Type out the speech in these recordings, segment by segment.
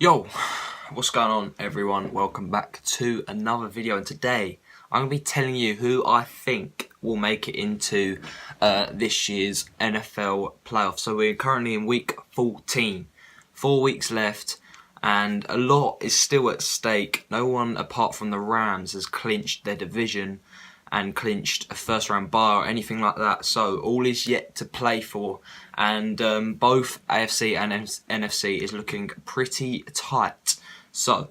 Yo, what's going on everyone? Welcome back to another video, and today I'm going to be telling you who I think will make it into this year's NFL playoffs. So we're currently in week 14, 4 weeks left, and a lot is still at stake. No one apart from the Rams has clinched their division and clinched a first round bye or anything like that, so all is yet to play for, and both AFC and NFC is looking pretty tight. So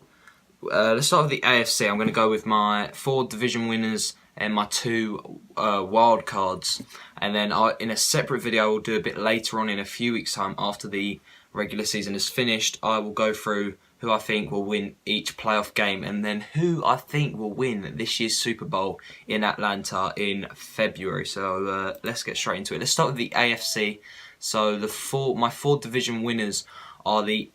let's start with the AFC. I'm going to go with my 4 division winners and my 2 wild cards, and then in a separate video I will do a bit later on in a few weeks time after the regular season is finished. I will go through who I think will win each playoff game, and then who I think will win this year's Super Bowl in Atlanta in February. So let's get straight into it. Let's start with the AFC. So my 4 division winners are let's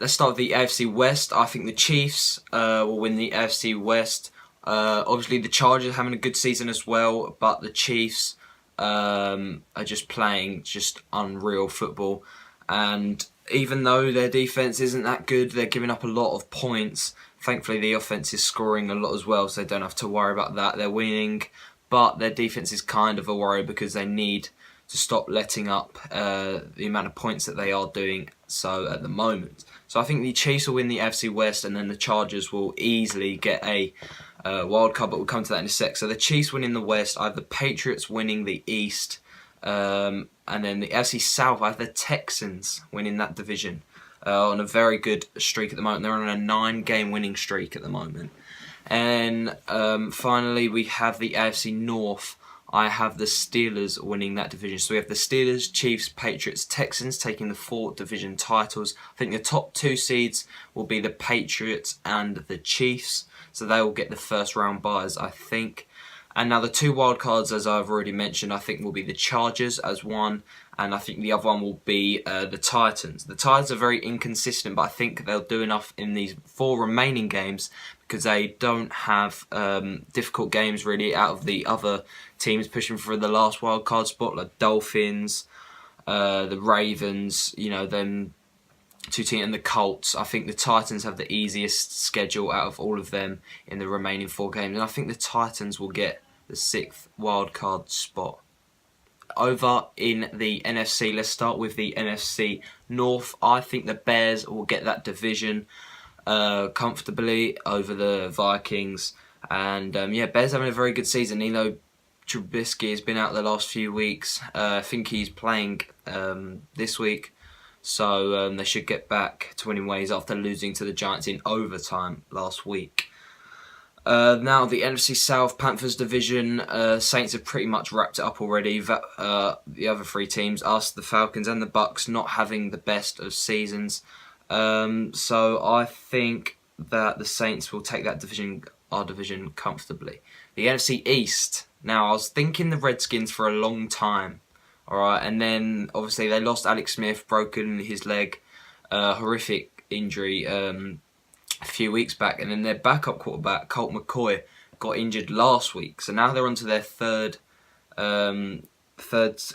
start with the AFC West. I think the Chiefs will win the AFC West. Obviously the Chargers are having a good season as well, but the Chiefs are just playing unreal football, and even though their defense isn't that good, they're giving up a lot of points. Thankfully the offense is scoring a lot as well, so they don't have to worry about that. They're winning, but their defense is kind of a worry because they need to stop letting up the amount of points that they are doing so at the moment. So I think the Chiefs will win the AFC West, and then the Chargers will easily get a wild card, but we'll come to that in a sec. So the Chiefs winning the West, I have the Patriots winning the East, and then the AFC South, I have the Texans winning that division on a very good streak at the moment. They're on a 9-game winning streak at the moment. And finally we have the AFC North. I have the Steelers winning that division. So we have the Steelers, Chiefs, Patriots, Texans taking the 4 division titles. I think the top 2 seeds will be the Patriots and the Chiefs, so they will get the first round byes, I think. And now the 2 wild cards, as I've already mentioned, I think will be the Chargers as one, and I think the other one will be the Titans. The Titans are very inconsistent, but I think they'll do enough in these 4 remaining games because they don't have difficult games really out of the other teams pushing for the last wild card spot, like Dolphins, the Ravens, them 2 teams, and the Colts. I think the Titans have the easiest schedule out of all of them in the remaining 4 games, and I think the Titans will get the 6th wildcard spot. Over in the NFC, let's start with the NFC North. I think the Bears will get that division comfortably over the Vikings, and Bears having a very good season. Even though Trubisky has been out the last few weeks, I think he's playing this week. So they should get back to winning ways after losing to the Giants in overtime last week. Now the NFC South, Panthers division, Saints have pretty much wrapped it up already. The other 3 teams, us, the Falcons and the Bucks, not having the best of seasons. So I think that the Saints will take that division, our division, comfortably. The NFC East. Now I was thinking the Redskins for a long time. Alright, and then obviously they lost Alex Smith, broken his leg, horrific injury a few weeks back, and then their backup quarterback, Colt McCoy, got injured last week. So now they're onto their third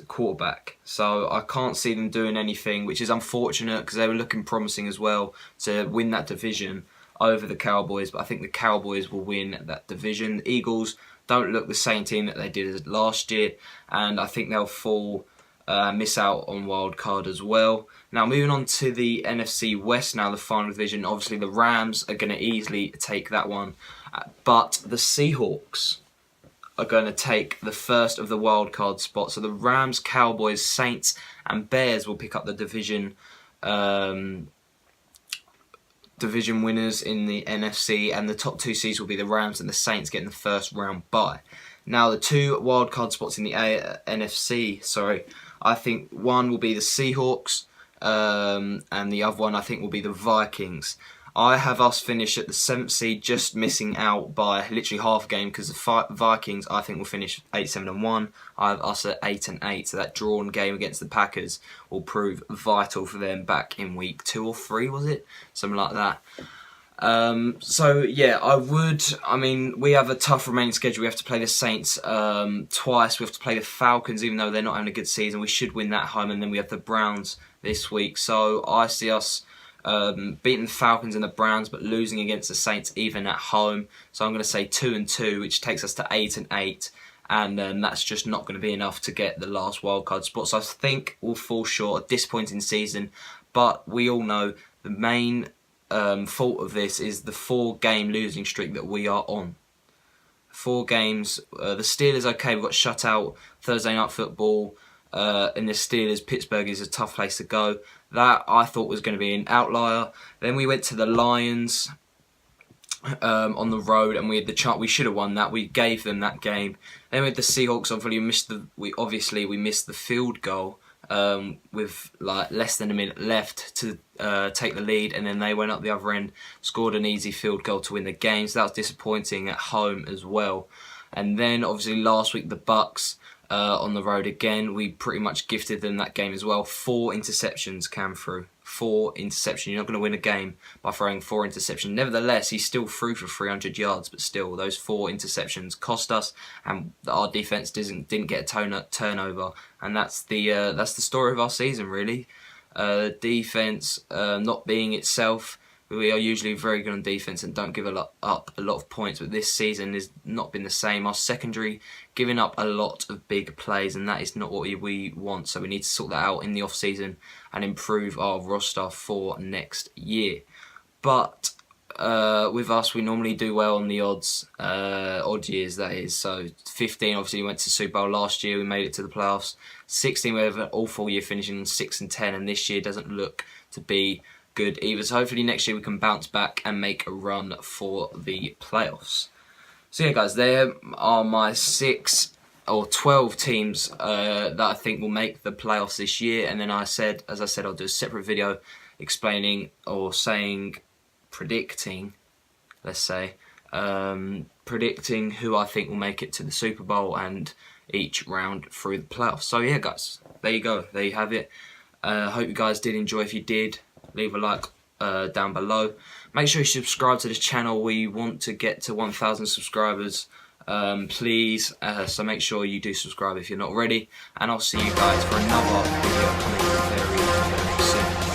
quarterback. So I can't see them doing anything, which is unfortunate because they were looking promising as well to win that division over the Cowboys, but I think the Cowboys will win that division. The Eagles don't look the same team that they did last year, and I think they'll miss out on wild card as well. Now moving on to the NFC West, now the final division. Obviously the Rams are going to easily take that one, but the Seahawks are going to take the first of the wild card spots. So the Rams, Cowboys, Saints and Bears will pick up the division winners in the NFC, and the top 2 seeds will be the Rams and the Saints getting the first round bye. Now the 2 wildcard spots in the NFC, I think one will be the Seahawks, and the other one I think will be the Vikings. I have us finish at the 7th seed, just missing out by literally half a game because the Vikings I think will finish 8-7-1. I have us at 8-8, so that drawn game against the Packers will prove vital for them back in week 2 or 3, was it? Something like that. So yeah, I mean, we have a tough remaining schedule. We have to play the Saints twice. We have to play the Falcons, even though they're not having a good season. We should win that at home, and then we have the Browns this week. So I see us beating the Falcons and the Browns, but losing against the Saints even at home. So I'm going to say 2-2, which takes us to 8-8. And that's just not going to be enough to get the last wildcard spot. So I think we'll fall short. A disappointing season, but we all know the main fault of this is the 4-game losing streak that we are on. 4 games. The Steelers, okay, we got shut out Thursday Night Football. And the Steelers, Pittsburgh is a tough place to go. That I thought was going to be an outlier. Then we went to the Lions on the road, and we had the chance. We should have won that. We gave them that game. Then with the Seahawks, obviously we missed the field goal with like less than a minute left to take the lead, and then they went up the other end, scored an easy field goal to win the game. So that was disappointing at home as well. And then obviously last week the Bucks on the road again. We pretty much gifted them that game as well. 4 interceptions came through. 4 interceptions. You're not going to win a game by throwing 4 interceptions. Nevertheless, he still threw for 300 yards, but still, those 4 interceptions cost us, and our defense didn't get a turnover. And that's the story of our season, really. Defense not being itself. We are usually very good on defense and don't give up a lot of points, but this season has not been the same. Our secondary giving up a lot of big plays, and that is not what we want. So we need to sort that out in the off-season and improve our roster for next year. But with us, we normally do well on the odd years, that is. So 15, obviously, we went to Super Bowl last year. We made it to the playoffs. 16, we have an awful year finishing 6-10, and this year doesn't look to be good either. So hopefully next year we can bounce back and make a run for the playoffs. So yeah, guys, there are my 6 or 12 teams that I think will make the playoffs this year. And then as I said, I'll do a separate video explaining or predicting, let's say, predicting who I think will make it to the Super Bowl and each round through the playoffs. So yeah, guys, there you go. There you have it. Hope you guys did enjoy. If you did, leave a like down below. Make sure you subscribe to this channel. We want to get to 1,000 subscribers, please. So make sure you do subscribe if you're not already. And I'll see you guys for another video coming very soon.